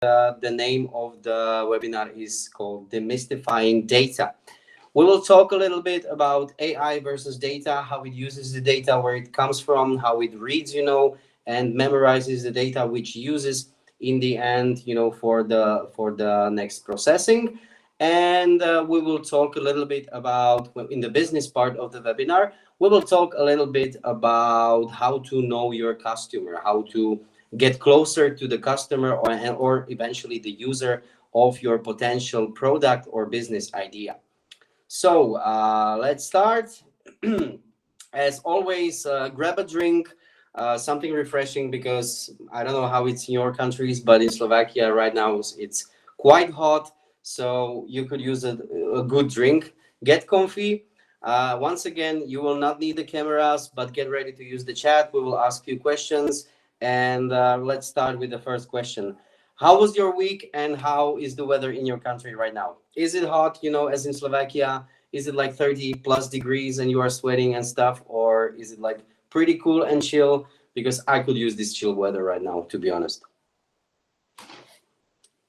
the name of the webinar is called Demystifying Data. We will talk a little bit about AI versus data, how it uses the data, where it comes from, how it reads, and memorizes the data, which uses in the end, for the next processing. And we will talk a little bit about, in the business part of the webinar, we will talk a little bit about how to know your customer, how to get closer to the customer, or eventually the user of your potential product or business idea. So let's start. As always, grab a drink, something refreshing, because I don't know how it's in your countries, but in Slovakia right now it's quite hot. So you could use a good drink. Get comfy. Once again, you will not need the cameras, but get ready to use the chat. We will ask you questions. And let's start with the first question. How was your week, and how is the weather in your country right now? Is it hot, as in Slovakia? Is it like 30 plus degrees and you are sweating and stuff? Or is it like pretty cool and chill? Because I could use this chill weather right now, to be honest.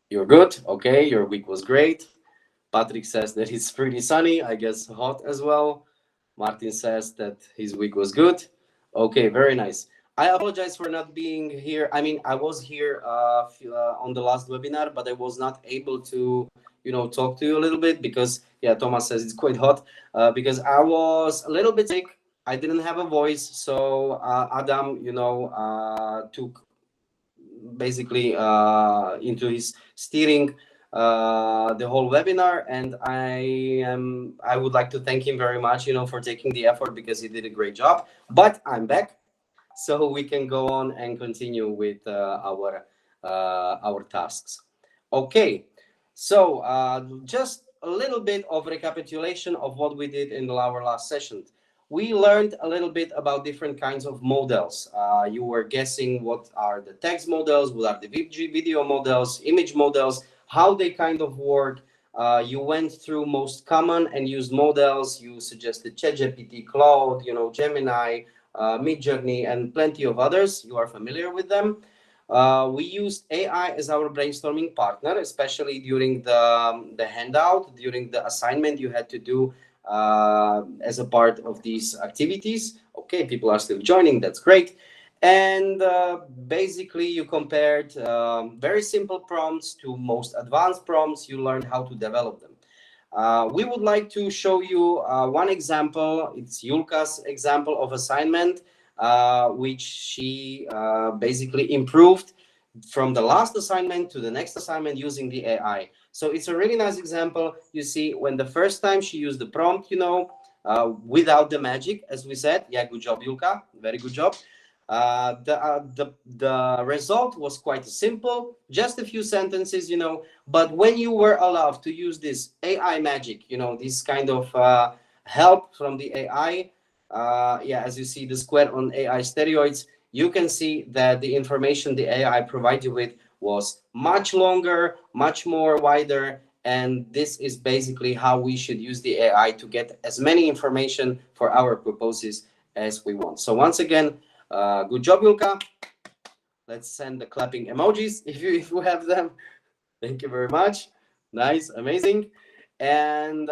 You're good. Okay, your week was great. Patrick says that it's pretty sunny, I guess hot as well. Martin says that his week was good. Okay, very nice. I apologize for not being here. I mean, I was here on the last webinar, but I was not able to, talk to you a little bit because, yeah, Thomas says it's quite hot because I was a little bit sick. I didn't have a voice. So Adam, took basically into his steering the whole webinar, and I would like to thank him very much, for taking the effort, because he did a great job. But I'm back, so we can go on and continue with our tasks. Okay, so just a little bit of recapitulation of what we did in our last session. We learned a little bit about different kinds of models. You were guessing what are the text models, what are the video models, image models, how they kind of work. You went through most common and used models. You suggested ChatGPT, Claude, Gemini, Midjourney, and plenty of others. You are familiar with them. We used AI as our brainstorming partner, especially during the handout, during the assignment you had to do as a part of these activities. Okay, people are still joining. That's great. And basically, you compared very simple prompts to most advanced prompts. You learned how to develop them. We would like to show you one example. It's Julka's example of assignment, which she basically improved from the last assignment to the next assignment using the AI. So it's a really nice example. You see, when the first time she used the prompt, without the magic, as we said. Yeah, good job, Julka. Very good job. The result was quite simple, just a few sentences, but when you were allowed to use this AI magic, this kind of help from the AI, as you see the square on AI steroids, you can see that the information the AI provided you with was much longer, much more wider, and this is basically how we should use the AI to get as many information for our purposes as we want. So once again, good job, Julka. Let's send the clapping emojis if you have them. Thank you very much. Nice, amazing. And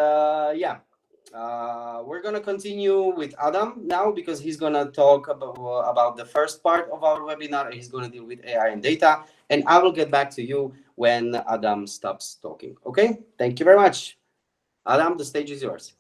we're gonna continue with Adam now, because he's gonna talk about the first part of our webinar. He's gonna deal with AI and data, and I will get back to you when Adam stops talking. Okay? Thank you very much. Adam, the stage is yours.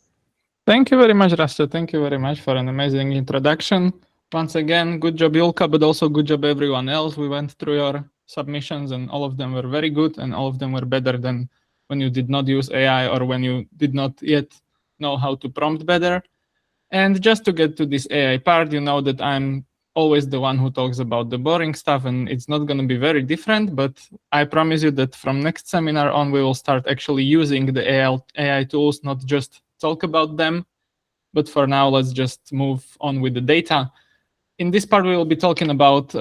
Thank you very much, Rasto. Thank you very much for an amazing introduction. Once again, good job, Julka, but also good job, everyone else. We went through your submissions, and all of them were very good, and all of them were better than when you did not use AI or when you did not yet know how to prompt better. And just to get to this AI part, you know that I'm always the one who talks about the boring stuff, and it's not going to be very different, but I promise you that from next seminar on, we will start actually using the AI tools, not just talk about them. But for now, let's just move on with the data. In this part, we will be talking about,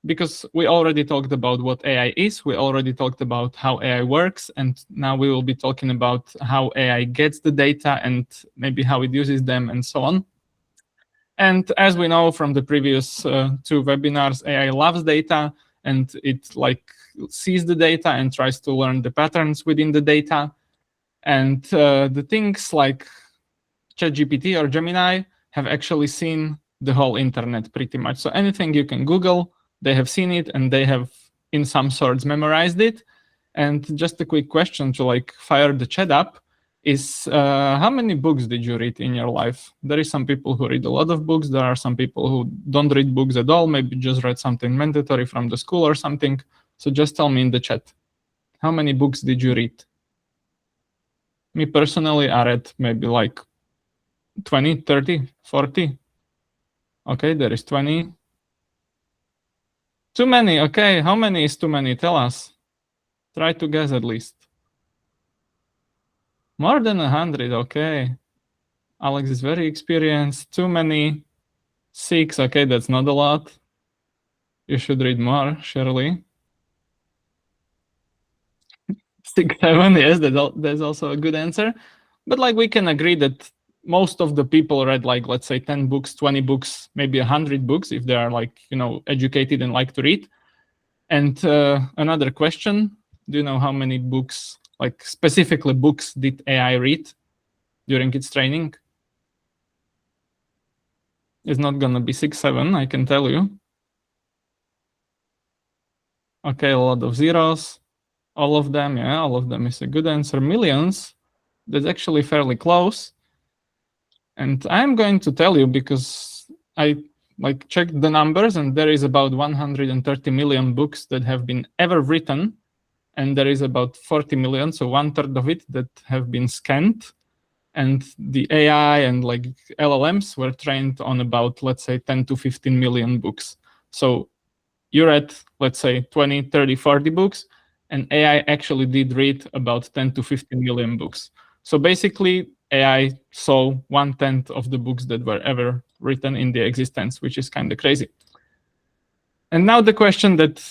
because we already talked about what AI is, we already talked about how AI works, and now we will be talking about how AI gets the data and maybe how it uses them and so on. And as we know from the previous two webinars, AI loves data, and it sees the data and tries to learn the patterns within the data. And the things like ChatGPT or Gemini have actually seen the whole internet pretty much. So anything you can Google, they have seen it, and they have in some sorts memorized it. And just a quick question to like fire the chat up is how many books did you read in your life? There is some people who read a lot of books. There are some people who don't read books at all, maybe just read something mandatory from the school or something. So just tell me in the chat, how many books did you read? Me personally, I read maybe like 20, 30, 40. Okay, there is 20. Too many. Okay, how many is too many? Tell us. Try to guess at least. More than 100. Okay. Alex is very experienced. Too many. 6. Okay, that's not a lot. You should read more, surely. 6, 7. Yes, that's also a good answer. But like we can agree that most of the people read like, let's say 10 books, 20 books, maybe 100 books if they are like, educated and like to read. And another question, do you know how many books, like specifically books, did AI read during its training? It's not gonna be 6, 7, I can tell you. Okay, a lot of zeros. All of them, yeah, all of them is a good answer. Millions, that's actually fairly close. And I'm going to tell you because I like checked the numbers, and there is about 130 million books that have been ever written, and there is about 40 million, so 1/3 of it, that have been scanned. And the AI and like LLMs were trained on about, let's say, 10 to 15 million books. So you read, let's say, 20, 30, 40 books, and AI actually did read about 10 to 15 million books. So basically, AI saw 1/10 of the books that were ever written in the existence, which is kind of crazy. And now the question that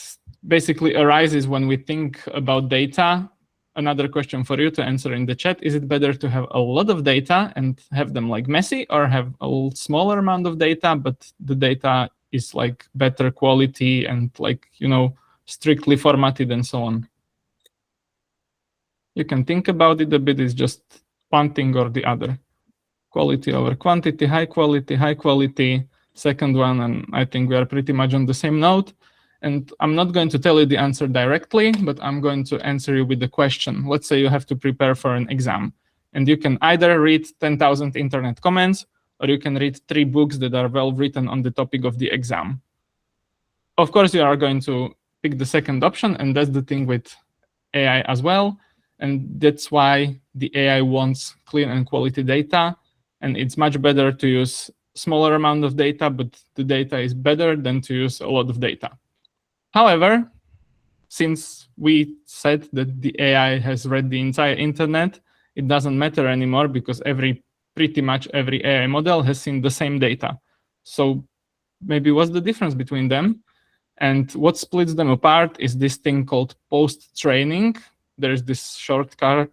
basically arises when we think about data, another question for you to answer in the chat, is it better to have a lot of data and have them like messy, or have a smaller amount of data, but the data is like better quality and like, strictly formatted and so on? You can think about it a bit. It's just one thing or the other. Quality over quantity, high quality, second one, and I think we are pretty much on the same note. And I'm not going to tell you the answer directly, but I'm going to answer you with the question. Let's say you have to prepare for an exam, and you can either read 10,000 internet comments, or you can read 3 books that are well written on the topic of the exam. Of course, you are going to pick the second option, and that's the thing with AI as well. And that's why the AI wants clean and quality data. And it's much better to use smaller amount of data, but the data is better than to use a lot of data. However, since we said that the AI has read the entire internet, it doesn't matter anymore, because pretty much every AI model has seen the same data. So maybe what's the difference between them? And what splits them apart is this thing called post-training. There's this shortcut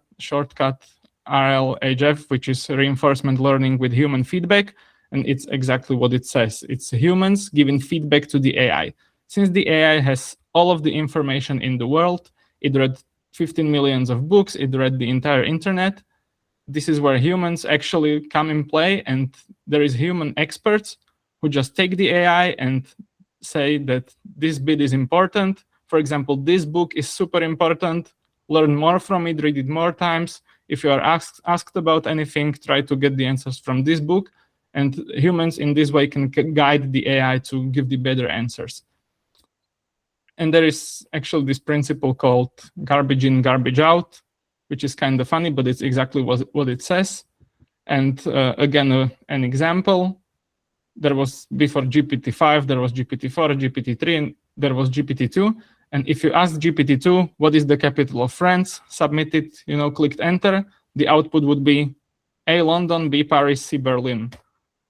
RLHF, which is reinforcement learning with human feedback. And it's exactly what it says. It's humans giving feedback to the AI. Since the AI has all of the information in the world, it read 15 millions of books, it read the entire internet. This is where humans actually come in play, and there is human experts who just take the AI and say that this bit is important. For example, this book is super important. Learn more from it, read it more times. If you are asked about anything, try to get the answers from this book. And humans in this way can guide the AI to give the better answers. And there is actually this principle called garbage in, garbage out, which is kind of funny, but it's exactly what it says. And again, an example. There was, before GPT-5, there was GPT-4, GPT-3, and there was GPT-2. And if you ask GPT-2, what is the capital of France, submit it, clicked enter, the output would be A, London, B, Paris, C, Berlin.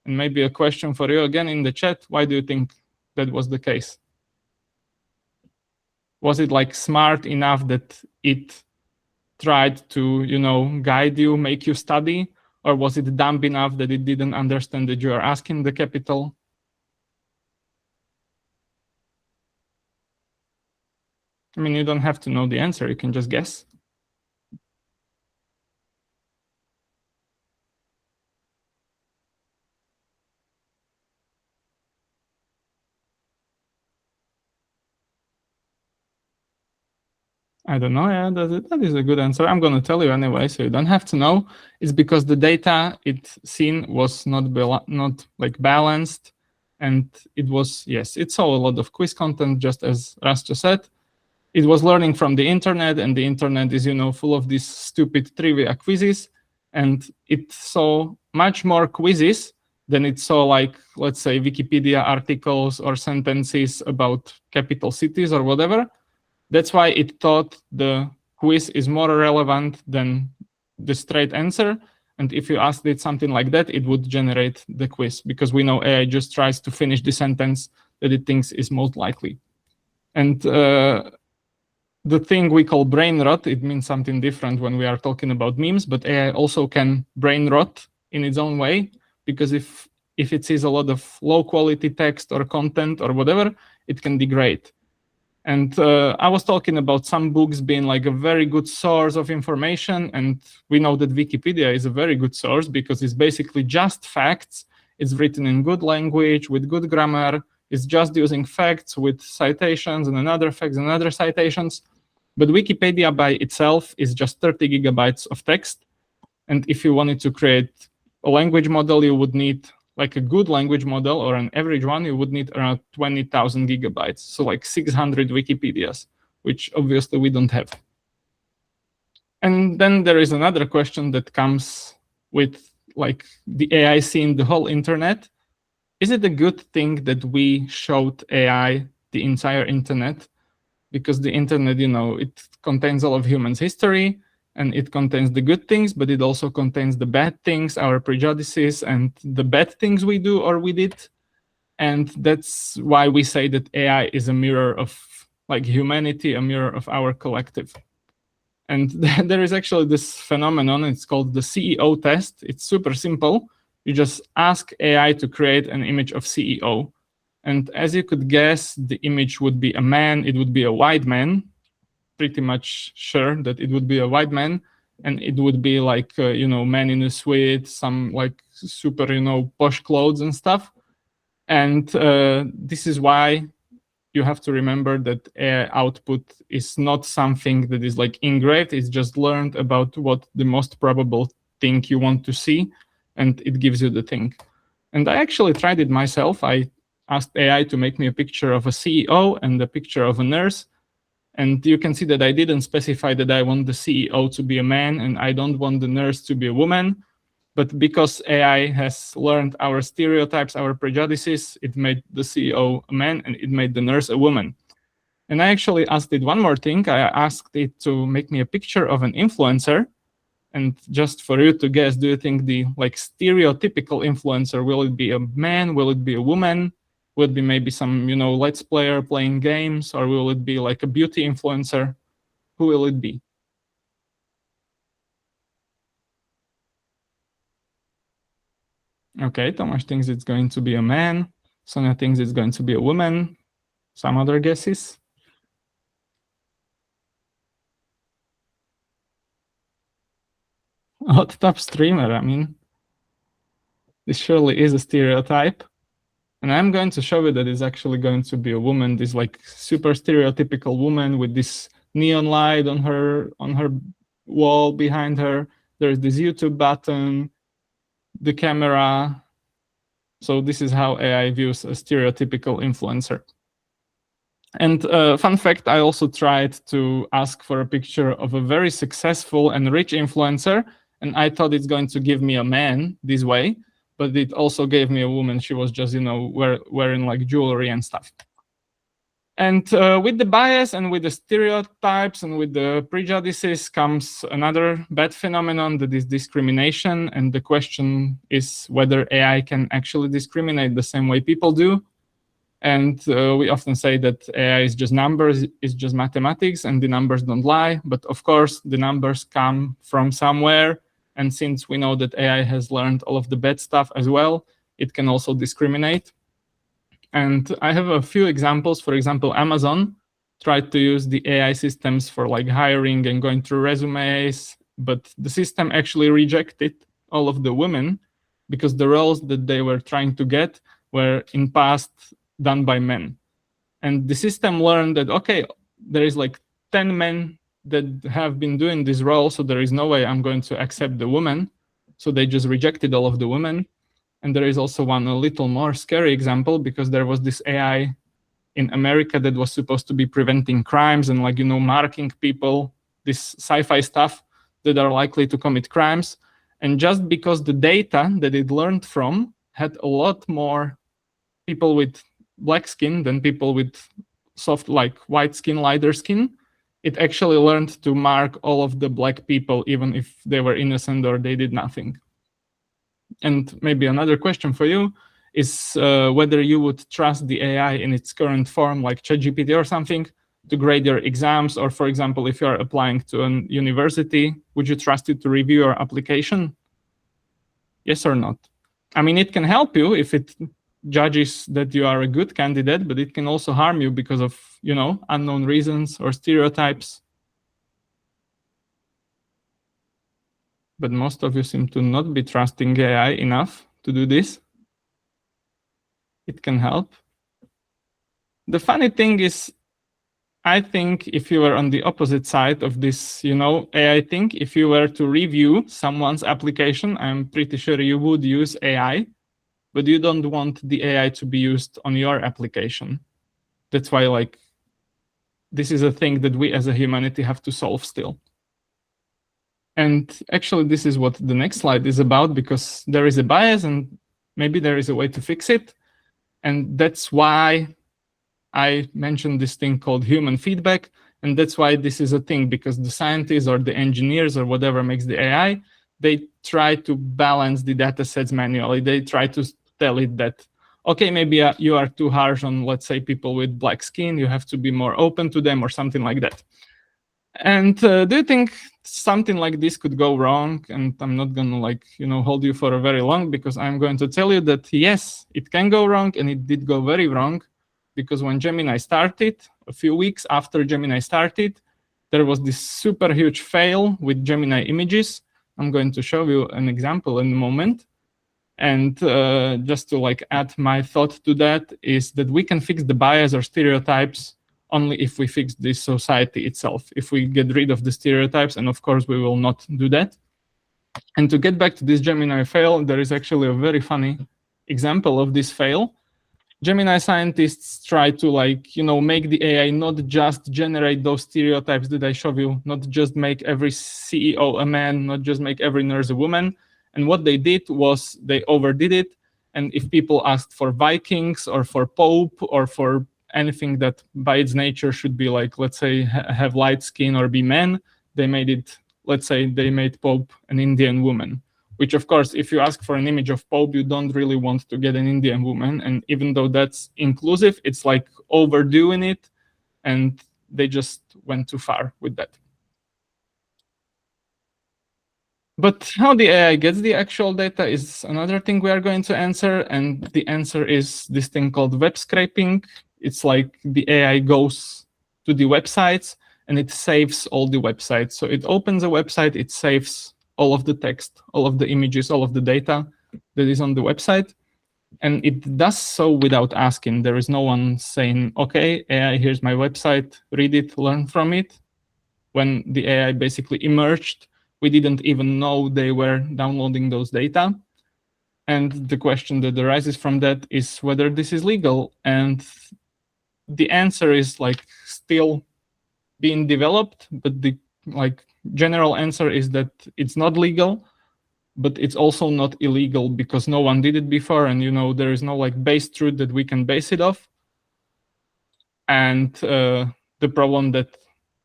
And maybe a question for you again in the chat, why do you think that was the case? Was it like smart enough that it tried to, guide you, make you study? Or was it dumb enough that it didn't understand that you are asking the capital? I mean, you don't have to know the answer. You can just guess. I don't know. Yeah, that is a good answer. I'm going to tell you anyway, so you don't have to know. It's because the data it seen was not like balanced, and it was, yes, it saw a lot of quiz content, just as Rastja said. It was learning from the internet, and the internet is, full of these stupid trivia quizzes, and it saw much more quizzes than it saw, like, let's say, Wikipedia articles or sentences about capital cities or whatever. That's why it thought the quiz is more relevant than the straight answer. And if you asked it something like that, it would generate the quiz, because we know AI just tries to finish the sentence that it thinks is most likely. And the thing we call brain rot, it means something different when we are talking about memes, but AI also can brain rot in its own way, because if it sees a lot of low quality text or content or whatever, it can degrade. And I was talking about some books being like a very good source of information, and we know that Wikipedia is a very good source because it's basically just facts. It's written in good language with good grammar. It's just using facts with citations and another facts and other citations. But Wikipedia by itself is just 30 gigabytes of text. And if you wanted to create a language model, you would need, like a good language model or an average one, you would need around 20,000 gigabytes. So like 600 Wikipedias, which obviously we don't have. And then there is another question that comes with, like, the AI seeing the whole internet. Is it a good thing that we showed AI the entire internet? Because the internet, it contains all of humans' history, and it contains the good things, but it also contains the bad things, our prejudices, and the bad things we do or we did. And that's why we say that AI is a mirror of, like, humanity, a mirror of our collective. And there is actually this phenomenon, it's called the CEO test. It's super simple. You just ask AI to create an image of CEO. And as you could guess, the image would be a man, it would be a white man, pretty much sure that it would be a white man, and it would be like man in a suit, some like super posh clothes and stuff. And this is why you have to remember that AI output is not something that is like engraved. It's just learned about what the most probable thing you want to see, and it gives you the thing. And I actually tried it myself. I asked AI to make me a picture of a CEO and a picture of a nurse. And you can see that I didn't specify that I want the CEO to be a man and I don't want the nurse to be a woman. But because AI has learned our stereotypes, our prejudices, it made the CEO a man and it made the nurse a woman. And I actually asked it one more thing. I asked it to make me a picture of an influencer. And just for you to guess, do you think the like stereotypical influencer, will it be a man? Will it be a woman? Will it be maybe some, let's player playing games? Or will it be like a beauty influencer? Who will it be? Okay, Tomasz thinks it's going to be a man. Sonia thinks it's going to be a woman. Some other guesses? Hot top streamer, I mean, this surely is a stereotype. And I'm going to show you that it's actually going to be a woman, this like super stereotypical woman with this neon light on her wall behind her. There's this YouTube button, the camera. So this is how AI views a stereotypical influencer. And fun fact, I also tried to ask for a picture of a very successful and rich influencer, and I thought it's going to give me a man this way, but it also gave me a woman. She was just, wearing like jewelry and stuff. And with the bias and with the stereotypes and with the prejudices comes another bad phenomenon, that is discrimination. And the question is whether AI can actually discriminate the same way people do. And we often say that AI is just numbers, it's just mathematics, and the numbers don't lie. But of course, the numbers come from somewhere. And since we know that AI has learned all of the bad stuff as well, it can also discriminate. And I have a few examples. For example, Amazon tried to use the AI systems for like hiring and going through resumes, but the system actually rejected all of the women because the roles that they were trying to get were in past done by men. And the system learned that, okay, there is like 10 men that have been doing this role, so there is no way I'm going to accept the woman. So they just rejected all of the women. And there is also one a little more scary example, because there was this AI in America that was supposed to be preventing crimes and like, marking people, this sci-fi stuff that are likely to commit crimes. And just because the data that it learned from had a lot more people with black skin than people with soft, like white skin, lighter skin, it actually learned to mark all of the black people, even if they were innocent or they did nothing. And maybe another question for you is whether you would trust the AI in its current form, like ChatGPT or something, to grade your exams, or for example, if you are applying to a university, would you trust it to review your application? Yes or not? I mean, it can help you if it judges that you are a good candidate, but it can also harm you because of, unknown reasons or stereotypes. But most of you seem to not be trusting AI enough to do this. It can help. The funny thing is, I think if you were on the opposite side of this, AI thing, if you were to review someone's application, I'm pretty sure you would use AI, but you don't want the AI to be used on your application. That's why, like, this is a thing that we as a humanity have to solve still. And actually, this is what the next slide is about, because there is a bias and maybe there is a way to fix it. And that's why I mentioned this thing called human feedback. And that's why this is a thing, because the scientists or the engineers or whatever makes the AI, they try to balance the data sets manually. They try to tell it that, okay, maybe you are too harsh on, let's say, people with black skin. You have to be more open to them or something like that. And do you think something like this could go wrong? And I'm not going to hold you for a very long, because I'm going to tell you that yes, it can go wrong, and it did go very wrong, because when Gemini started, a few weeks after Gemini started, there was this super huge fail with Gemini images. I'm going to show you an example in a moment. And just to add my thought to that is that we can fix the bias or stereotypes only if we fix the society itself, if we get rid of the stereotypes, and of course we will not do that. And to get back to this Gemini fail, there is actually a very funny example of this fail. Gemini scientists try to make the AI not just generate those stereotypes that I showed you, not just make every CEO a man, not just make every nurse a woman. And what they did was they overdid it. And if people asked for Vikings or for Pope or for anything that by its nature should be let's say, have light skin or be men, they made it, let's say, they made Pope an Indian woman. Which, of course, if you ask for an image of Pope, you don't really want to get an Indian woman. And even though that's inclusive, it's like overdoing it. And they just went too far with that. But how the AI gets the actual data is another thing we are going to answer. And the answer is this thing called web scraping. It's like the AI goes to the websites and it saves all the websites. So it opens a website, it saves all of the text, all of the images, all of the data that is on the website. And it does so without asking. There is no one saying, okay, AI, here's my website, read it, learn from it. When the AI basically emerged, we didn't even know they were downloading those data. And the question that arises from that is whether this is legal. And the answer is still being developed, but the general answer is that it's not legal, but it's also not illegal because no one did it before, and there is no base truth that we can base it off. And the problem that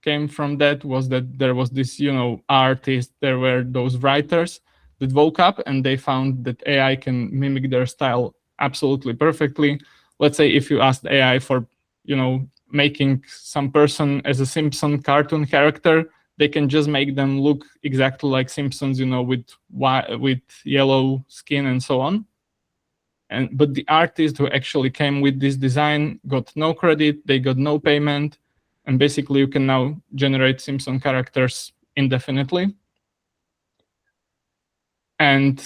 came from that was that there was this artist, there were those writers that woke up and they found that AI can mimic their style absolutely perfectly. Let's say if you asked AI for making some person as a Simpson cartoon character, they can just make them look exactly like Simpsons, with yellow skin and so on. But the artist who actually came with this design got no credit, they got no payment, And basically, you can now generate Simpson characters indefinitely. And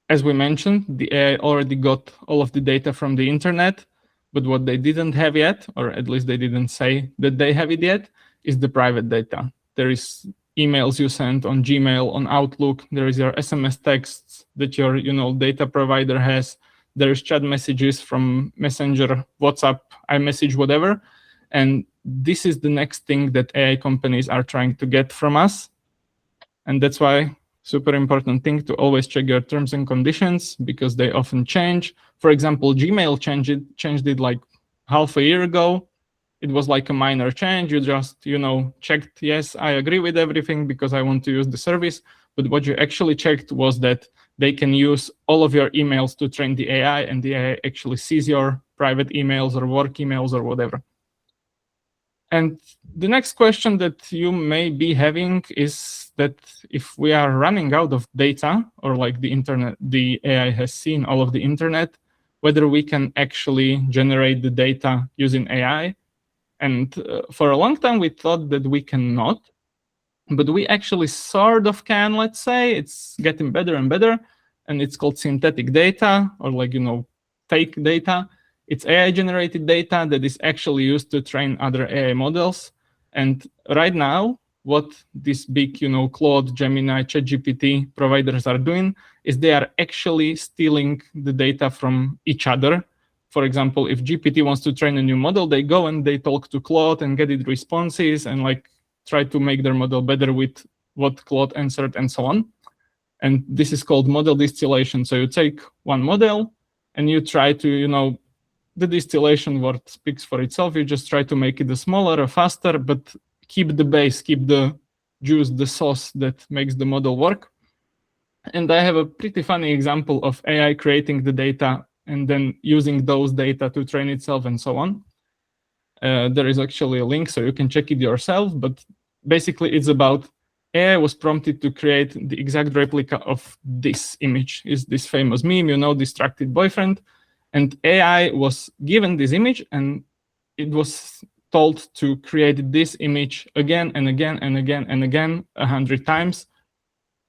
as we mentioned, the AI already got all of the data from the internet, but what they didn't have yet, or at least they didn't say that they have it yet, is the private data. There is emails you send on Gmail, on Outlook, there is your SMS texts that your data provider has, there is chat messages from Messenger, WhatsApp, iMessage, whatever. And this is the next thing that AI companies are trying to get from us. And that's why super important thing to always check your terms and conditions, because they often change. For example, Gmail changed it like half a year ago. It was like a minor change. You just, checked, yes, I agree with everything because I want to use the service. But what you actually checked was that they can use all of your emails to train the AI, and the AI actually sees your private emails or work emails or whatever. And the next question that you may be having is that if we are running out of data, or like the internet, the AI has seen all of the internet, whether we can actually generate the data using AI. And for a long time, we thought that we cannot, but we actually sort of can, let's say. It's getting better and better, and it's called synthetic data, or like, fake data. It's AI-generated data that is actually used to train other AI models. And right now, what these big, Claude, Gemini, ChatGPT providers are doing is they are actually stealing the data from each other. For example, if GPT wants to train a new model, they go and they talk to Claude and get it responses and like try to make their model better with what Claude answered and so on. And this is called model distillation. So you take one model and you try to, the distillation word speaks for itself. You just try to make it a smaller or faster, but keep the base, keep the juice, the sauce that makes the model work. And I have a pretty funny example of AI creating the data and then using those data to train itself and so on. There is actually a link, so you can check it yourself. But basically, it's about AI was prompted to create the exact replica of this image. Is this famous meme, distracted boyfriend. And AI was given this image, and it was told to create this image again and again and again and again 100 times.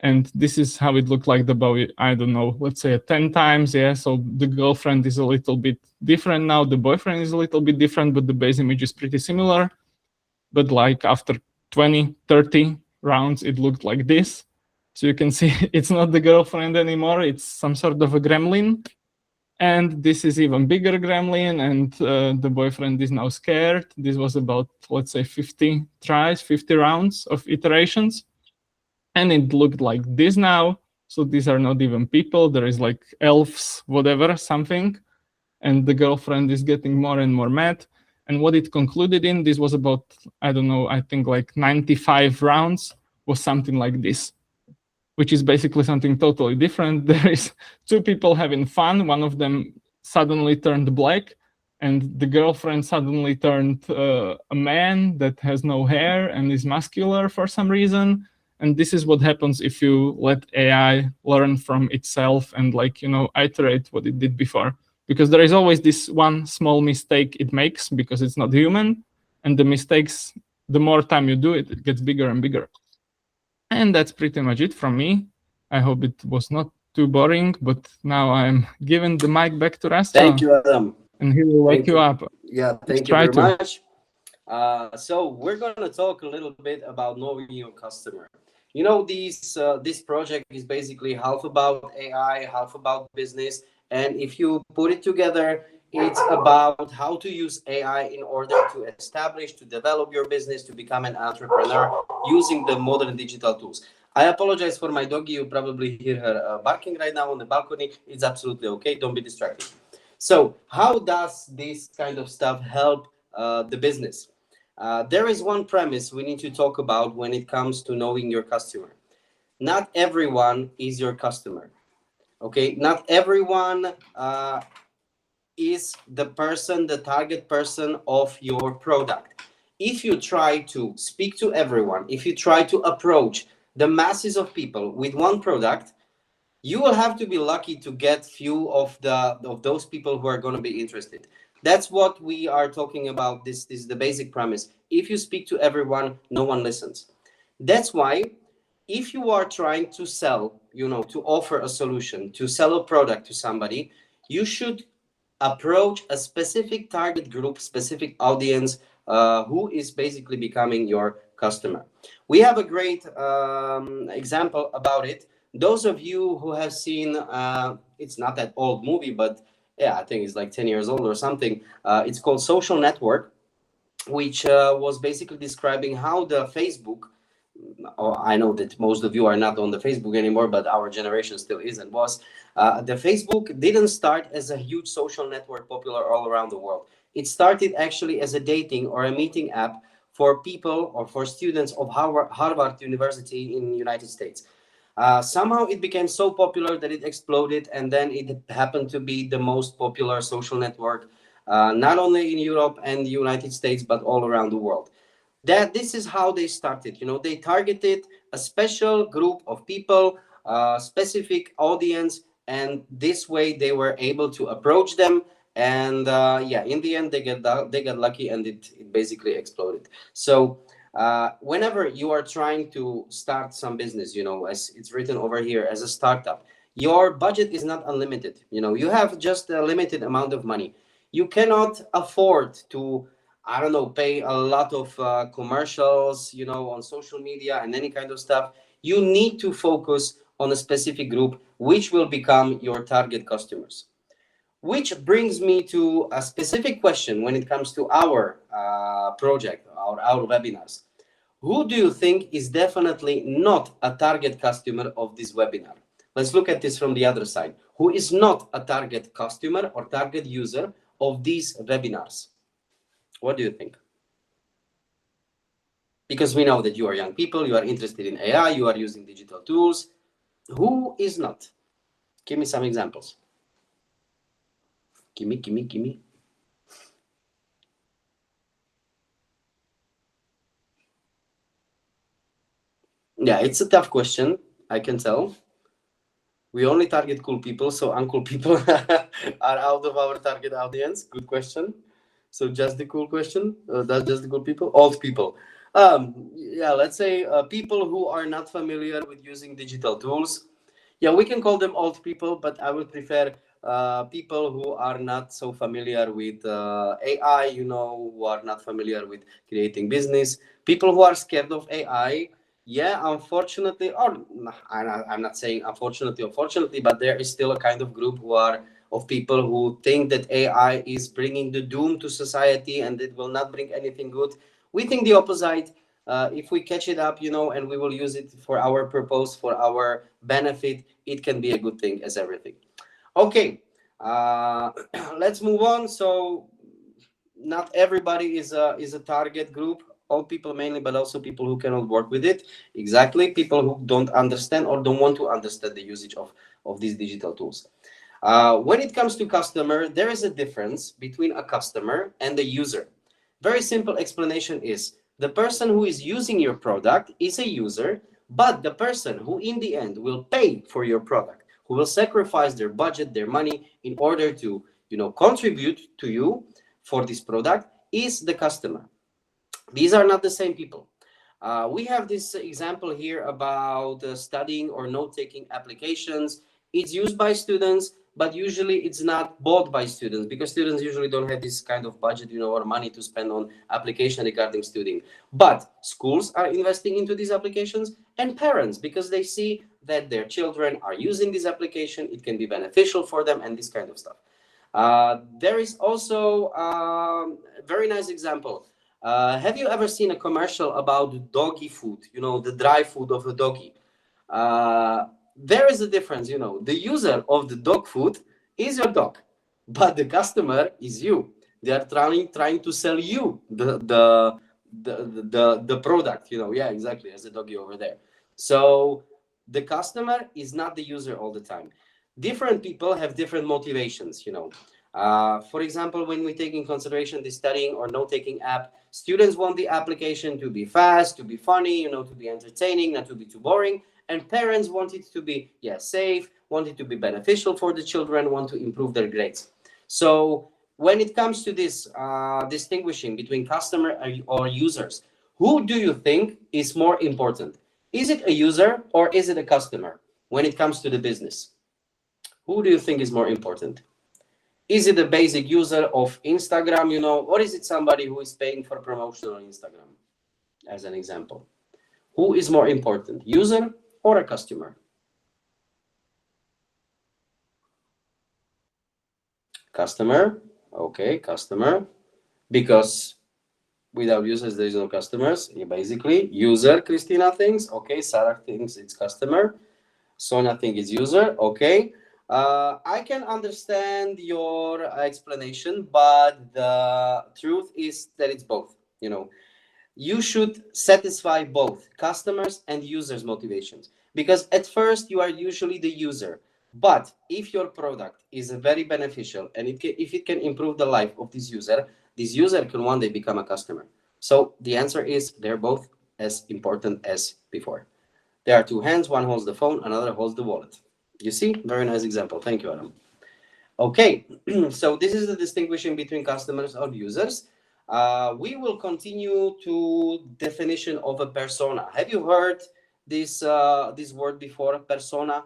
And this is how it looked like about, I don't know, let's say 10 times. Yeah, so the girlfriend is a little bit different now. The boyfriend is a little bit different, but the base image is pretty similar. But like after 20, 30 rounds, it looked like this. So you can see it's not the girlfriend anymore. It's some sort of a gremlin. And this is even bigger gremlin, and the boyfriend is now scared. This was about, let's say, 50 tries, 50 rounds of iterations. And it looked like this now. So these are not even people. There is like elves, whatever, something. And the girlfriend is getting more and more mad. And what it concluded in, this was about, I don't know, I think like 95 rounds, was something like this, which is basically something totally different. There is two people having fun. One of them suddenly turned black, and the girlfriend suddenly turned a man that has no hair and is muscular for some reason. And this is what happens if you let AI learn from itself and iterate what it did before. Because there is always this one small mistake it makes because it's not human. And the mistakes, the more time you do it, it gets bigger and bigger. And that's pretty much it from me. I hope it was not too boring, but now I'm giving the mic back to Rasta. Thank you, Adam. And he will wake you up. Yeah, thank you very much. So we're going to talk a little bit about knowing your customer. This project is basically half about AI, half about business. And if you put it together, it's about how to use AI in order to establish, to develop your business, to become an entrepreneur using the modern digital tools. I apologize for my doggy. You probably hear her barking right now on the balcony. It's absolutely okay. Don't be distracted. So how does this kind of stuff help the business? There is one premise we need to talk about when it comes to knowing your customer. Not everyone is your customer. Okay, not everyone is the target person of your product. If you try to speak to everyone, if you try to approach the masses of people with one product, you will have to be lucky to get few of those people who are going to be interested. That's what we are talking about. This is the basic premise. If you speak to everyone, no one listens. That's why if you are trying to sell, to offer a solution, to sell a product to somebody, you should approach a specific target group, specific audience, who is basically becoming your customer. We have a great example about it. Those of you who have seen, it's not that old movie, but yeah, I think it's like 10 years old or something. It's called Social Network, which was basically describing how the Facebook, I know that most of you are not on the Facebook anymore, but our generation still is and was. The Facebook didn't start as a huge social network popular all around the world. It started actually as a dating or a meeting app for people or for students of Harvard University in the United States. Somehow it became so popular that it exploded, and then it happened to be the most popular social network, not only in Europe and the United States, but all around the world. That this is how they started. They targeted a special group of people, a specific audience, and this way they were able to approach them. And yeah, in the end, they got lucky, and it basically exploded. So whenever you are trying to start some business, as it's written over here, as a startup, your budget is not unlimited. You have just a limited amount of money. You cannot afford to, I don't know, pay a lot of commercials, on social media and any kind of stuff. You need to focus on a specific group, which will become your target customers. Which brings me to a specific question when it comes to our project, our webinars. Who do you think is definitely not a target customer of this webinar? Let's look at this from the other side. Who is not a target customer or target user of these webinars? What do you think? Because we know that you are young people, you are interested in AI, you are using digital tools. Who is not? Give me some examples. Give me. Yeah, it's a tough question, I can tell. We only target cool people, so uncool people are out of our target audience. Good question. So just the cool question, that's just the cool people, old people. Yeah, let's say people who are not familiar with using digital tools. Yeah, we can call them old people, but I would prefer people who are not so familiar with AI, who are not familiar with creating business, people who are scared of AI. Yeah, unfortunately, or I'm not saying unfortunately, but there is still a kind of group of people who think that AI is bringing the doom to society and it will not bring anything good. We think the opposite. If we catch it up, and we will use it for our purpose, for our benefit, it can be a good thing as everything. Okay, let's move on. So not everybody is a target group. All people mainly, but also people who cannot work with it. Exactly, people who don't understand or don't want to understand the usage of these digital tools. When it comes to customer, there is a difference between a customer and a user. Very simple explanation is the person who is using your product is a user, but the person who in the end will pay for your product, who will sacrifice their budget, their money in order to, contribute to you for this product is the customer. These are not the same people. We have this example here about studying or note-taking applications. It's used by students, but usually it's not bought by students because students usually don't have this kind of budget, or money to spend on application regarding studying. But schools are investing into these applications, and parents, because they see that their children are using this application, it can be beneficial for them, and this kind of stuff. There is also a very nice example. Have you ever seen a commercial about doggy food? The dry food of a doggy. There is a difference. The user of the dog food is your dog, but the customer is you. They are trying to sell you the product. Yeah, exactly, as the doggy over there. So the customer is not the user all the time. Different people have different motivations. For example, when we take in consideration the studying or note-taking app, students want the application to be fast, to be funny, to be entertaining, not to be too boring. And parents want it to be, safe, want it to be beneficial for the children, want to improve their grades. So when it comes to this distinguishing between customer or users, who do you think is more important? Is it a user or is it a customer when it comes to the business? Who do you think is more important? Is it a basic user of Instagram, or is it somebody who is paying for promotion on Instagram, as an example? Who is more important, user or a customer? Customer. Okay, customer. Because without users, there is no customers. Basically, user, Christina thinks. Okay, Sarah thinks it's customer. Sonia thinks it's user. Okay. I can understand your explanation, but the truth is that it's both. You should satisfy both customers and users' motivations, because at first you are usually the user. But if your product is very beneficial and if it can improve the life of this user can one day become a customer. So the answer is they're both as important as before. There are two hands, one holds the phone, another holds the wallet. You see? Very nice example. Thank you, Adam. Okay, so this is the distinguishing between customers or users. We will continue to definition of a persona. Have you heard this word before, persona?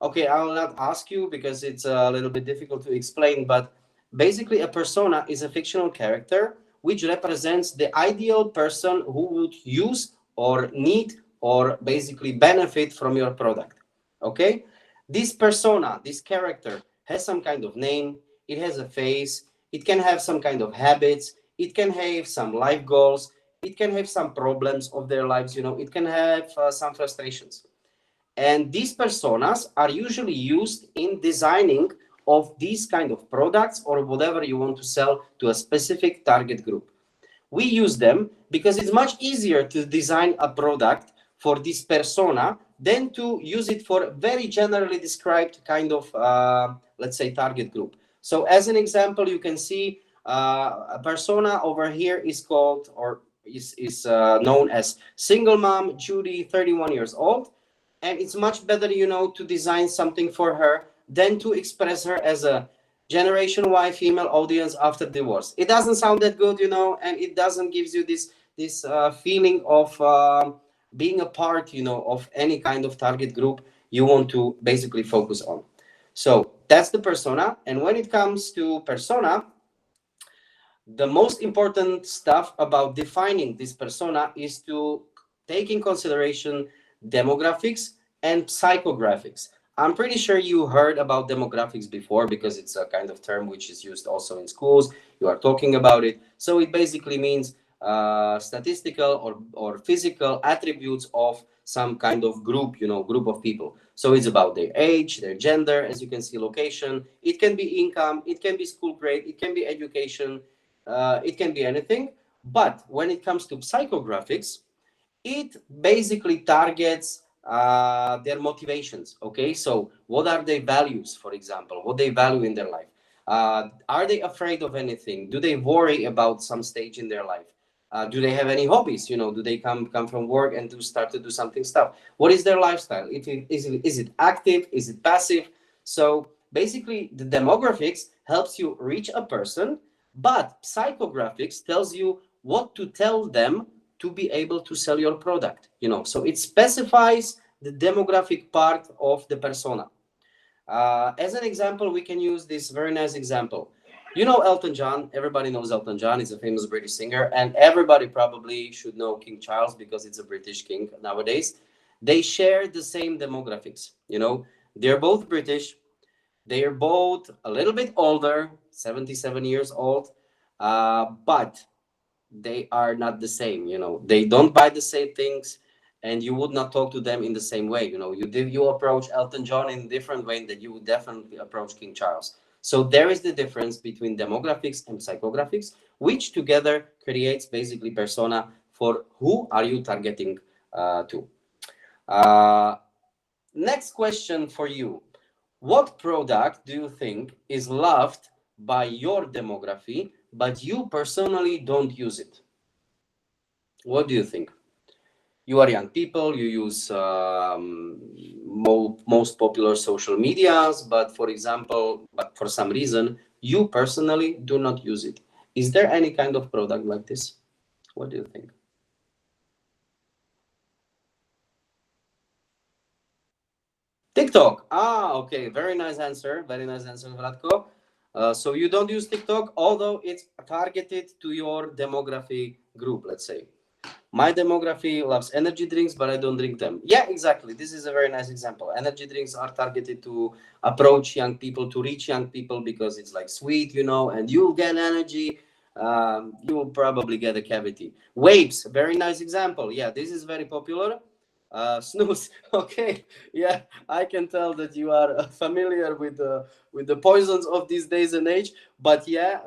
Okay, I will not ask you because it's a little bit difficult to explain, but basically a persona is a fictional character which represents the ideal person who would use or need or basically benefit from your product. Okay, this persona, this character has some kind of name, it has a face, it can have some kind of habits, it can have some life goals, it can have some problems of their lives, it can have some frustrations. And these personas are usually used in designing of these kind of products or whatever you want to sell to a specific target group. We use them because it's much easier to design a product for this persona than to use it for very generally described kind of, let's say, target group. So as an example, you can see a persona over here is called or is known as single mom, Judy, 31 years old. And it's much better, to design something for her than to express her as a Generation Y female audience after divorce. It doesn't sound that good, and it doesn't gives you this feeling of being a part, of any kind of target group you want to basically focus on. So that's the persona. And when it comes to persona, the most important stuff about defining this persona is to take in consideration demographics and psychographics. I'm pretty sure you heard about demographics before because it's a kind of term which is used also in schools. You are talking about it. So it basically means statistical or physical attributes of some kind of group, group of people. So it's about their age, their gender, as you can see, location. It can be income, it can be school grade, it can be education, it can be anything. But when it comes to psychographics, it basically targets their motivations. Okay, so what are their values, for example, what they value in their life? Are they afraid of anything? Do they worry about some stage in their life? Do they have any hobbies? Do they come from work and start to do something stuff? What is their lifestyle? Is it active? Is it passive? So basically the demographics helps you reach a person, but psychographics tells you what to tell them to be able to sell your product. So it specifies the demographic part of the persona. As an example, we can use this very nice example. Elton John. Everybody knows Elton John. He's a famous British singer, and everybody probably should know King Charles because it's a British king nowadays. They share the same demographics. They're both British. They are both a little bit older, 77 years old, but they are not the same. They don't buy the same things, and you would not talk to them in the same way. You approach Elton John in a different way that you would definitely approach King Charles. So there is the difference between demographics and psychographics, which together creates basically persona for who are you targeting to. Next question for you. What product do you think is loved by your demography, but you personally don't use it? What do you think? You are young people, you use most popular social medias, but for example, for some reason, You personally do not use it. Is there any kind of product like this? What do you think? TikTok. Ah, okay. Very nice answer. Very nice answer, Vratko. So you don't use TikTok, although it's targeted to your demography group, let's say. My demography loves energy drinks, but I don't drink them. Yeah, exactly. This is a very nice example. Energy drinks are targeted to approach young people, to reach young people, because it's like sweet, and you'll get energy. You will probably get a cavity. Vapes, very nice example. Yeah, this is very popular. Snooze. Okay, yeah, I can tell that you are familiar with the poisons of these days and age. But yeah,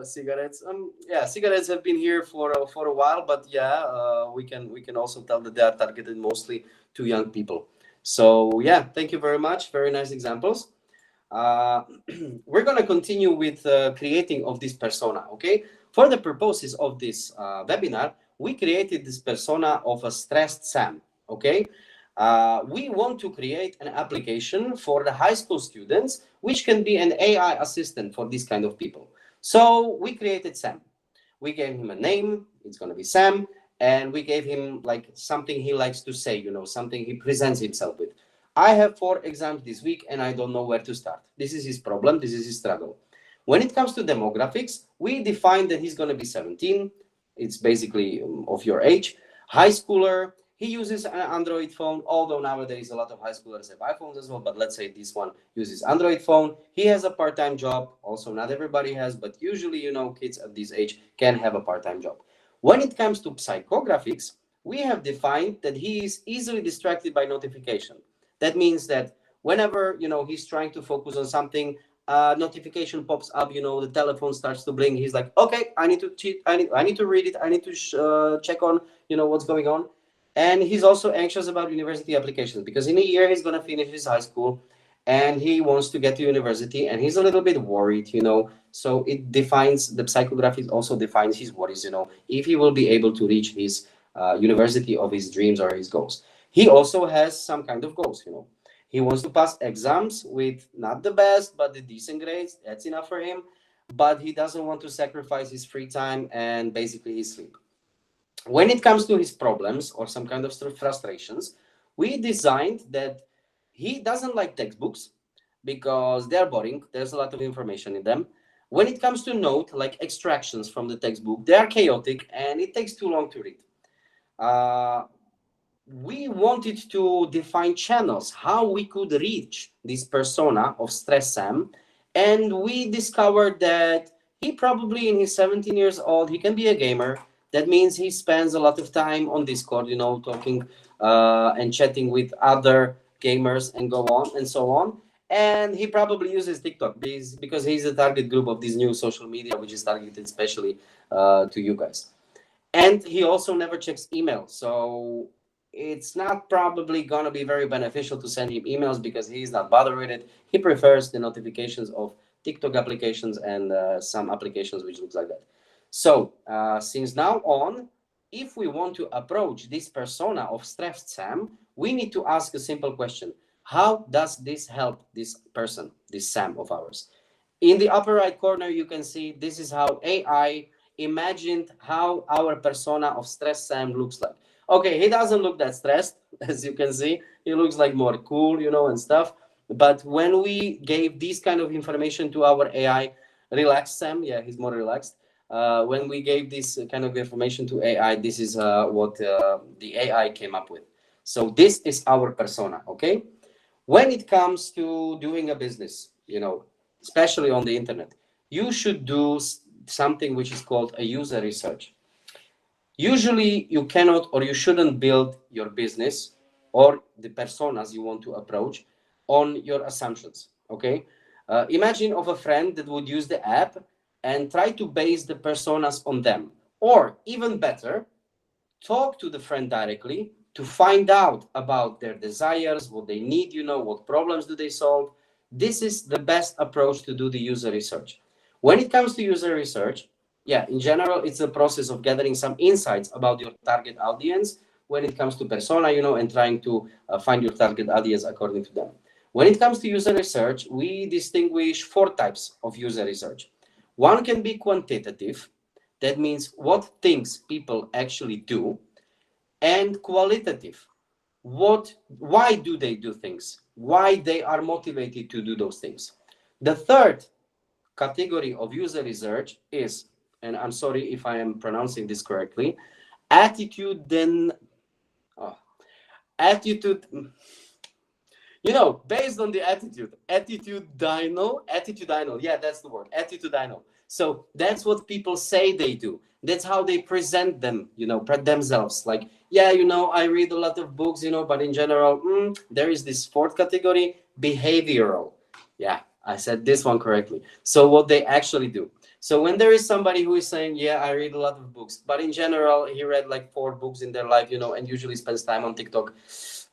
cigarettes. Yeah, cigarettes have been here for a while. But yeah, we can also tell that they are targeted mostly to young people. So yeah, thank you very much. Very nice examples. Uh, we're gonna continue with creating of this persona. Okay, for the purposes of this webinar, we created this persona of a stressed Sam. Okay, we want to create an application for the high school students, which can be an AI assistant for this kind of people. So we created Sam. We gave him a name. It's gonna be Sam, and we gave him like something he likes to say. Something he presents himself with. I have 4 exams this week and I don't know where to start. This is his problem. This is his struggle. When it comes to demographics, we define that he's going to be 17. It's basically of your age. High schooler. He uses an Android phone, although nowadays a lot of high schoolers have iPhones as well. But let's say this one uses Android phone. He has a part-time job. Also, not everybody has, but usually, kids at this age can have a part-time job. When it comes to psychographics, we have defined that he is easily distracted by notification. That means that whenever he's trying to focus on something, notification pops up. The telephone starts to bling. He's like, okay, I need to cheat. I need to read it. I need to check on what's going on. And he's also anxious about university applications because in a year he's gonna finish his high school, and he wants to get to university, and he's a little bit worried. So it defines the psychography. Also defines his worries. If he will be able to reach his university of his dreams or his goals. He also has some kind of goals. He wants to pass exams with not the best, but the decent grades. That's enough for him. But he doesn't want to sacrifice his free time and basically his sleep. When it comes to his problems or some kind of frustrations, we designed that he doesn't like textbooks because they're boring. There's a lot of information in them. When it comes to note, like extractions from the textbook, they are chaotic and it takes too long to read. We wanted to define channels, how we could reach this persona of Stress Sam. And we discovered that he probably in his 17 years old, he can be a gamer. That means he spends a lot of time on Discord, talking and chatting with other gamers and go on and so on. And he probably uses TikTok because he's a target group of this new social media, which is targeted especially to you guys. And he also never checks email. So it's not probably going to be very beneficial to send him emails because he's not bothered with it. He prefers the notifications of TikTok applications and some applications which looks like that. So since now on, if we want to approach this persona of Stressed Sam, we need to ask a simple question. How does this help this person, this Sam of ours? In the upper right corner, you can see this is how AI imagined how our persona of Stressed Sam looks like. Okay, he doesn't look that stressed, as you can see. He looks like more cool, and stuff. But when we gave this kind of information to our AI, relaxed Sam, yeah, he's more relaxed. When we gave this kind of information to AI, this is what the AI came up with. So this is our persona, okay? When it comes to doing a business, especially on the internet, you should do something which is called a user research. Usually you cannot or you shouldn't build your business or the personas you want to approach on your assumptions, okay? Imagine of a friend that would use the app and try to base the personas on them. Or even better, talk to the friend directly to find out about their desires, what they need, what problems do they solve. This is the best approach to do the user research. When it comes to user research, yeah, in general, it's a process of gathering some insights about your target audience when it comes to persona, and trying to find your target audience according to them. When it comes to user research, we distinguish 4 types of user research. One can be quantitative. That means what things people actually do. And qualitative. Why do they do things? Why they are motivated to do those things. The third category of user research is, and I'm sorry if I am pronouncing this correctly, attitude, based on the attitudinal, yeah, that's the word, attitudinal. So that's what people say they do. That's how they present themselves. Like, yeah, I read a lot of books, but in general, there is this fourth category, behavioral. Yeah, I said this one correctly. So what they actually do. So when there is somebody who is saying, yeah, I read a lot of books, but in general, he read like 4 books in their life, and usually spends time on TikTok.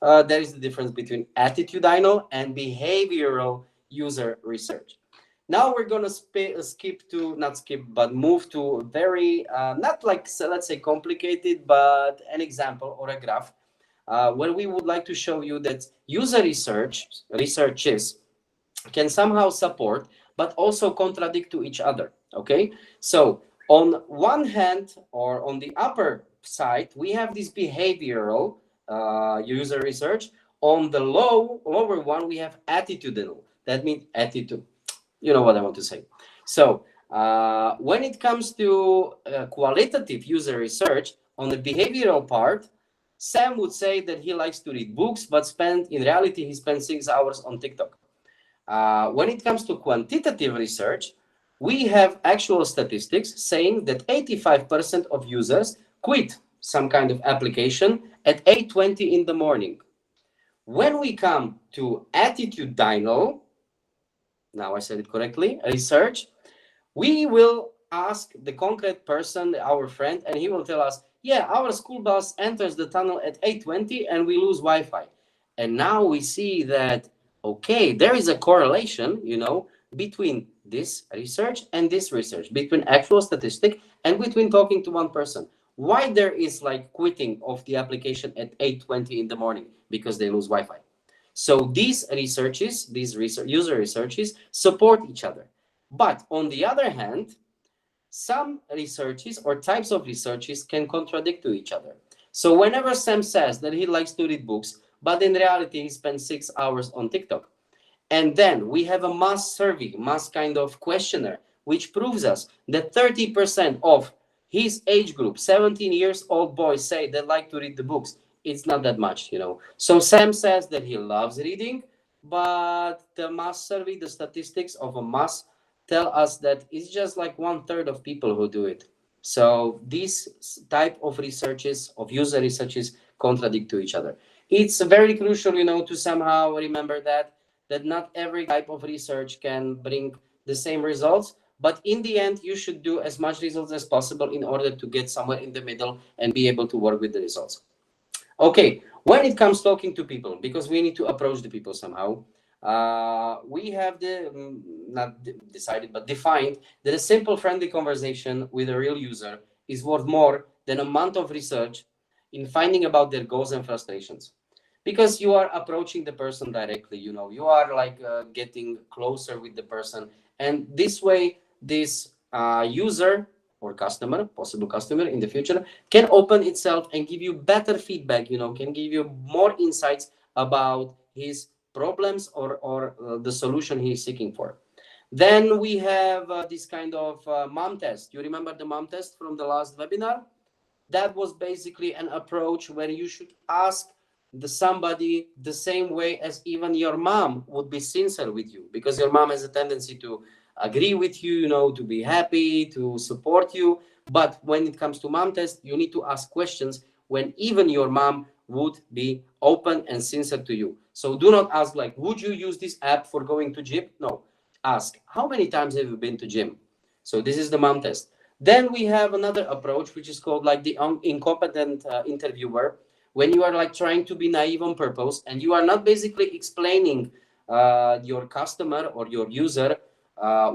There is the difference between attitudinal and behavioral user research. Now we're going to move to very, not like, so let's say complicated, but an example or a graph where we would like to show you that user researches can somehow support, but also contradict to each other. Okay, so on one hand, or on the upper side, we have this behavioral user research. On the lower one, we have attitudinal. That means attitude. You know what I want to say. So when it comes to qualitative user research, on the behavioral part, Sam would say that he likes to read books, but in reality, he spends 6 hours on TikTok. When it comes to quantitative research, we have actual statistics saying that 85% of users quit some kind of application at 8:20 in the morning. When we come to attitudinal, now I said it correctly, research, we will ask the concrete person, our friend, and he will tell us, yeah, our school bus enters the tunnel at 8:20 and we lose Wi-Fi. And now we see that, okay, there is a correlation, between this research and this research, between actual statistic and between talking to one person. Why there is like quitting of the application at 8:20 in the morning? Because they lose Wi-Fi. So these user researches support each other. But on the other hand, some researches or types of researches can contradict to each other. So whenever Sam says that he likes to read books, but in reality he spends 6 hours on TikTok, and then we have a mass survey, mass kind of questionnaire, which proves us that 30% of his age group, 17 years old boys, say they like to read the books. It's not that much, So Sam says that he loves reading, but the mass survey, the statistics of a mass tell us that it's just like 1/3 of people who do it. So these type of researches, of user researches, contradict to each other. It's very crucial, to somehow remember that not every type of research can bring the same results, but in the end, you should do as much results as possible in order to get somewhere in the middle and be able to work with the results. Okay, when it comes talking to people, because we need to approach the people somehow, we have defined that a simple friendly conversation with a real user is worth more than a month of research in finding about their goals and frustrations. Because you are approaching the person directly, you are like getting closer with the person. And this way, this user or possible customer in the future, can open itself and give you better feedback, can give you more insights about his problems or the solution he is seeking for. Then we have this kind of mom test. You remember the mom test from the last webinar? That was basically an approach where you should ask somebody the same way as even your mom would be sincere with you, because your mom has a tendency to agree with you, to be happy, to support you. But when it comes to mom test, you need to ask questions when even your mom would be open and sincere to you. So do not ask like, would you use this app for going to gym? No, ask, how many times have you been to gym? So this is the mom test. Then we have another approach, which is called like the incompetent interviewer, when you are like trying to be naive on purpose and you are not basically explaining your customer or your user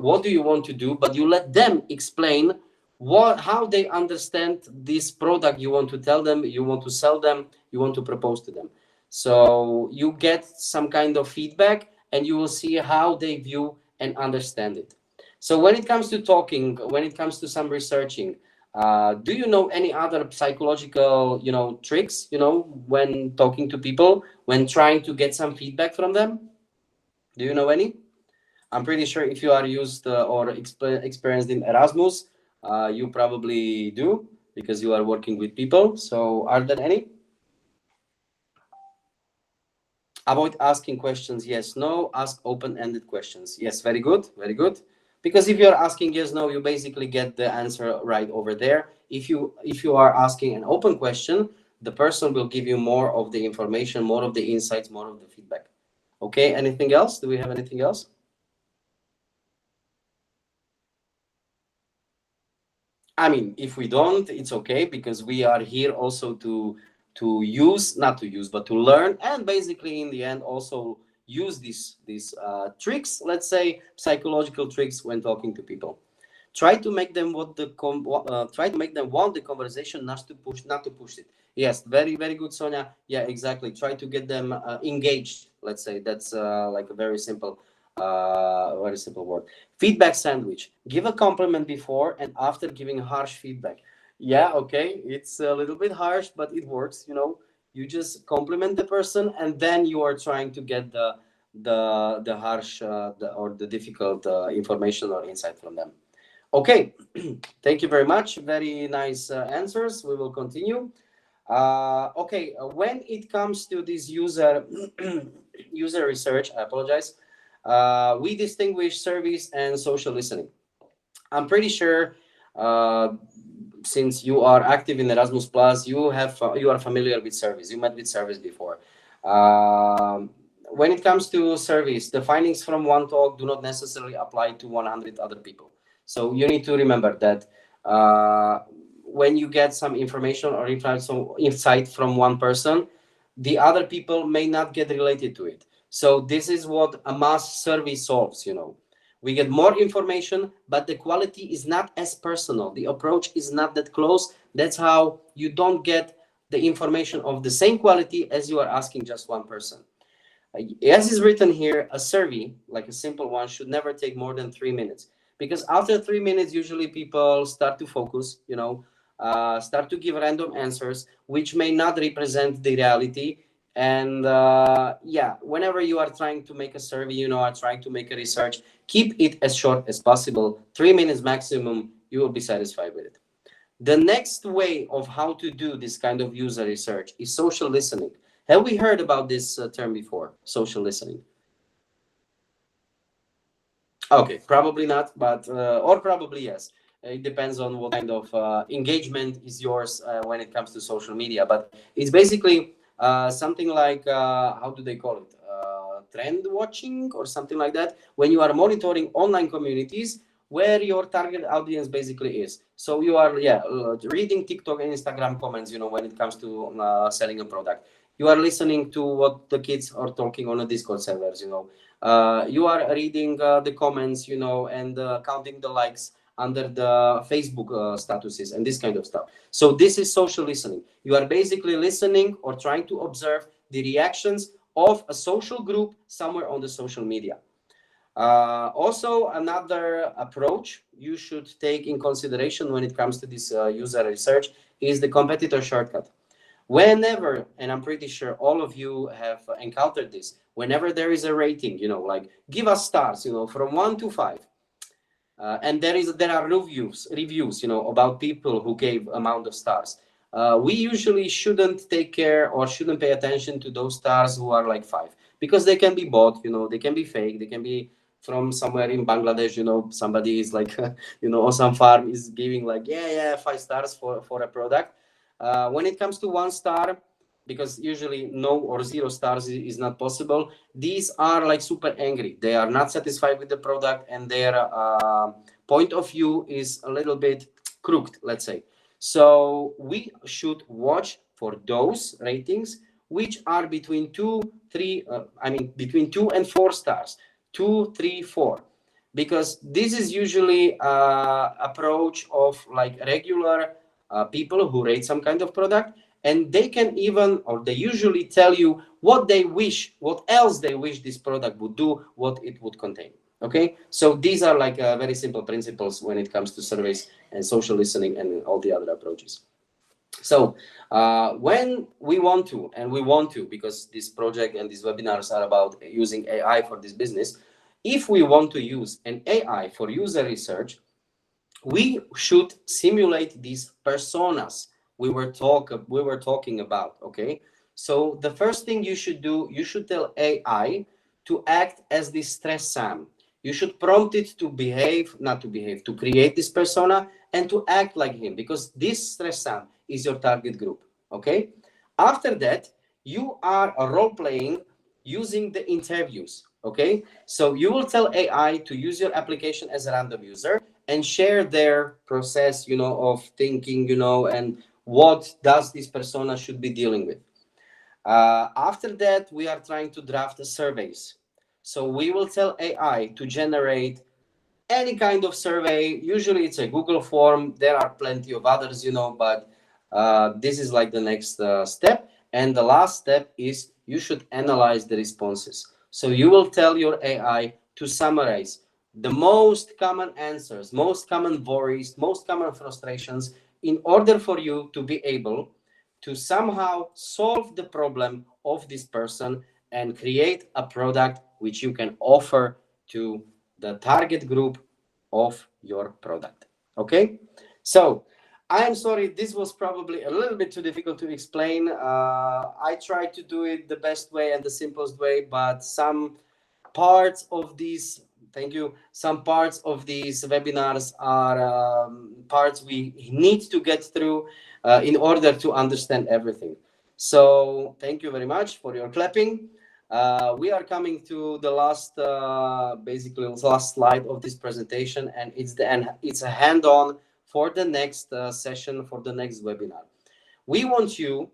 what do you want to do, but you let them explain how they understand this product you want to tell them, you want to sell them, you want to propose to them. So you get some kind of feedback, and you will see how they view and understand it. So when it comes to talking, when it comes to some researching, do you know any other psychological, tricks, when talking to people, when trying to get some feedback from them? Do you know any? I'm pretty sure if you are used or experienced in Erasmus, you probably do because you are working with people. So are there any? Avoid asking questions yes, no. Ask open-ended questions. Yes, very good, very good. Because if you're asking yes, no, you basically get the answer right over there. If you are asking an open question, the person will give you more of the information, more of the insights, more of the feedback. Okay, anything else? Do we have anything else? I mean, if we don't, it's okay because we are here also to use, not to use, but to learn, and basically in the end also use these tricks, let's say psychological tricks when talking to people. Try to make them try to make them want the conversation, not to push it. Yes, very very good, Sonia. Yeah, exactly. Try to get them engaged. Let's say that's like a very simple word. Feedback sandwich. Give a compliment before and after giving harsh feedback. Yeah, okay, it's a little bit harsh, but it works. You just compliment the person, and then you are trying to get the harsh or the difficult information or insight from them. Okay, thank you very much. Very nice answers. We will continue. Okay, when it comes to this user research, I apologize. We distinguish service and social listening. I'm pretty sure, since you are active in Erasmus Plus, you are familiar with service. You met with service before. When it comes to service, the findings from one talk do not necessarily apply to 100 other people. So you need to remember that when you get some information or insight from one person, the other people may not get related to it. So this is what a mass survey solves. We get more information, but the quality is not as personal. The approach is not that close. That's how you don't get the information of the same quality as you are asking just one person. As is written here, a survey, like a simple one, should never take more than 3 minutes. Because after 3 minutes, usually people start to focus, start to give random answers, which may not represent the reality. And yeah, whenever you are trying to make a survey, are trying to make a research, keep it as short as possible. 3 minutes maximum, you will be satisfied with it. The next way of how to do this kind of user research is social listening. Have we heard about this term before, social listening? Okay, probably not, but or probably yes. It depends on what kind of engagement is yours when it comes to social media. But it's basically something like how do they call it? Trend watching or something like that. When you are monitoring online communities where your target audience basically is. So you are reading TikTok and Instagram comments. When it comes to selling a product, you are listening to what the kids are talking on the Discord servers. You are reading the comments, and counting the likes under the Facebook statuses and this kind of stuff. So this is social listening. You are basically listening or trying to observe the reactions of a social group somewhere on the social media. Also, another approach you should take in consideration when it comes to this user research is the competitor shortcut. Whenever, and I'm pretty sure all of you have encountered this, whenever there is a rating, like give us stars, from 1 to 5, and there are reviews, about people who gave amount of stars. We usually shouldn't take care or shouldn't pay attention to those stars who are like 5, because they can be bought, they can be fake, they can be from somewhere in Bangladesh, somebody is like, on some farm is giving like, 5 stars for a product. When it comes to 1 star, because usually no or 0 stars is not possible, these are like super angry. They are not satisfied with the product, and their point of view is a little bit crooked, let's say. So we should watch for those ratings which are between 2 and 4 stars. 2, 3, 4. Because this is usually approach of like regular people who rate some kind of product, and they can even, or they usually tell you what they wish, what else they wish this product would do, what it would contain. Okay, so these are like very simple principles when it comes to surveys and social listening and all the other approaches. So when we want to, because this project and these webinars are about using AI for this business, if we want to use an AI for user research, we should simulate these personas we were talking about. Okay, so the first thing you should do, you should tell AI to act as this stress Sam. You should prompt it to behave, not to behave, to create this persona and to act like him, because this stress Sam is your target group. Okay, after that you are role playing using the interviews. Okay, so you will tell AI to use your application as a random user and share their process, of thinking, and what does this persona should be dealing with. After that, we are trying to draft surveys. So we will tell AI to generate any kind of survey. Usually it's a Google form. There are plenty of others, but this is like the next step. And the last step is you should analyze the responses. So you will tell your AI to summarize the most common answers, most common worries, most common frustrations, in order for you to be able to somehow solve the problem of this person and create a product which you can offer to the target group of your product. Okay, so I am sorry, this was probably a little bit too difficult to explain. I tried to do it the best way and the simplest way, but some parts of these, thank you, some parts of these webinars are parts we need to get through in order to understand everything. So thank you very much for your clapping. We are coming to the last, basically last slide of this presentation, and it's a hand-on for the next session, for the next webinar. We want you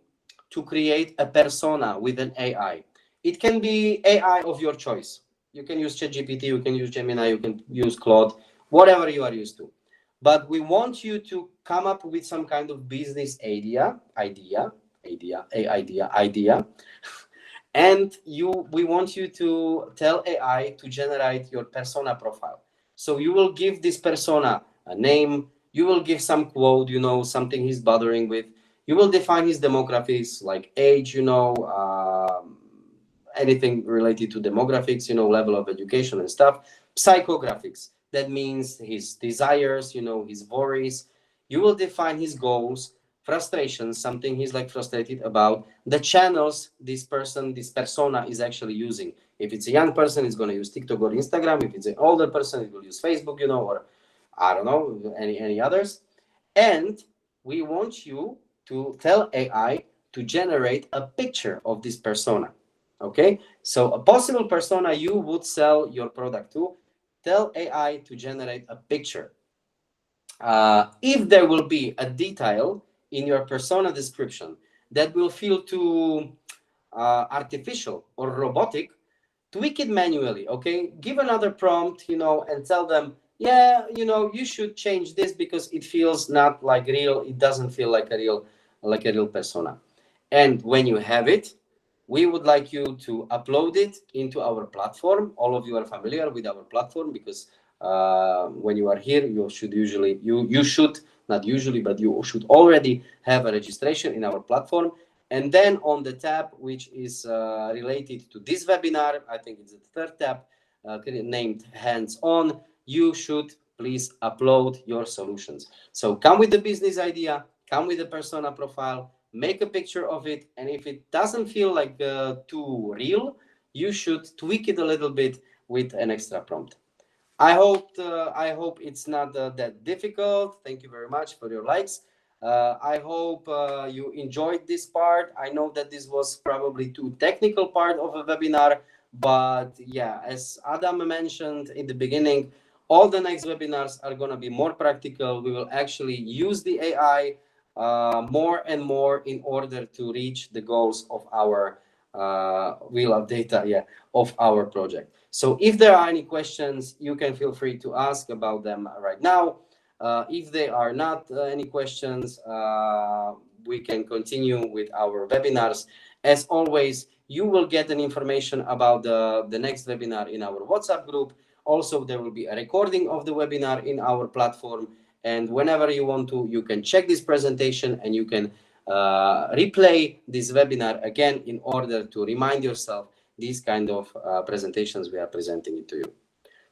to create a persona with an AI. It can be AI of your choice. You can use ChatGPT, you can use Gemini, you can use Claude, whatever you are used to. But we want you to come up with some kind of business idea, and we want you to tell AI to generate your persona profile. So you will give this persona a name, you will give some quote, something he's bothering with. You will define his demographics, like age, anything related to demographics, level of education and stuff. Psychographics, that means his desires, his worries. You will define his goals, frustrations, something he's like frustrated about, the channels this persona is actually using. If it's a young person, it's going to use TikTok or Instagram. If it's an older person, it will use Facebook, or I don't know, any others. And we want you to tell AI to generate a picture of this persona. Okay, so a possible persona you would sell your product to, tell AI to generate a picture. If there will be a detail in your persona description that will feel too artificial or robotic, tweak it manually. Okay, give another prompt, and tell them, yeah, you should change this because it feels not like real. It doesn't feel like a real persona. And when you have it, we would like you to upload it into our platform. All of you are familiar with our platform because when you are here, you should usually, you should, not usually, but you should already have a registration in our platform. And then on the tab, which is related to this webinar, I think it's the third tab, named hands-on, you should please upload your solutions. So come with the business idea, come with the persona profile, make a picture of it, and if it doesn't feel like too real, you should tweak it a little bit with an extra prompt. I hope it's not that difficult. Thank you very much for your likes. I hope you enjoyed this part. I know that this was probably too technical part of a webinar, but yeah, as Adam mentioned in the beginning, all the next webinars are going to be more practical. We will actually use the AI more and more in order to reach the goals of our wheel of data, of our project. So if there are any questions, you can feel free to ask about them right now. If there are not any questions, we can continue with our webinars. As always, you will get an information about the next webinar in our WhatsApp group. Also, there will be a recording of the webinar in our platform. And whenever you want to, you can check this presentation and you can replay this webinar again in order to remind yourself these kind of presentations we are presenting it to you.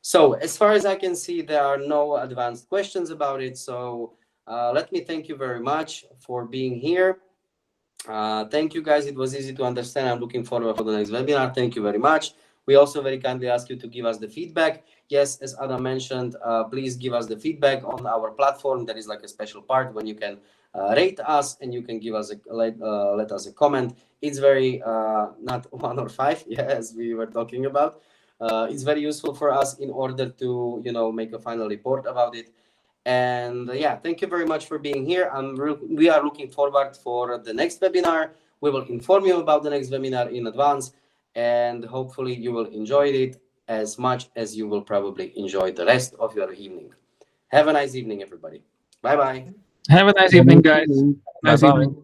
So as far as I can see, there are no advanced questions about it. So let me thank you very much for being here. Thank you guys. It was easy to understand. I'm looking forward for the next webinar. Thank you very much. We also very kindly ask you to give us the feedback. Yes, as Adam mentioned, please give us the feedback on our platform. There is like a special part when you can rate us and you can give us let us a comment. It's very not 1 or 5, yeah, as we were talking about. It's very useful for us in order to make a final report about it. And yeah, thank you very much for being here. We are looking forward for the next webinar. We will inform you about the next webinar in advance, and hopefully you will enjoy it as much as you will probably enjoy the rest of your evening. Have a nice evening, everybody. Bye bye. Have a nice evening, guys. Nice Bye-bye. evening.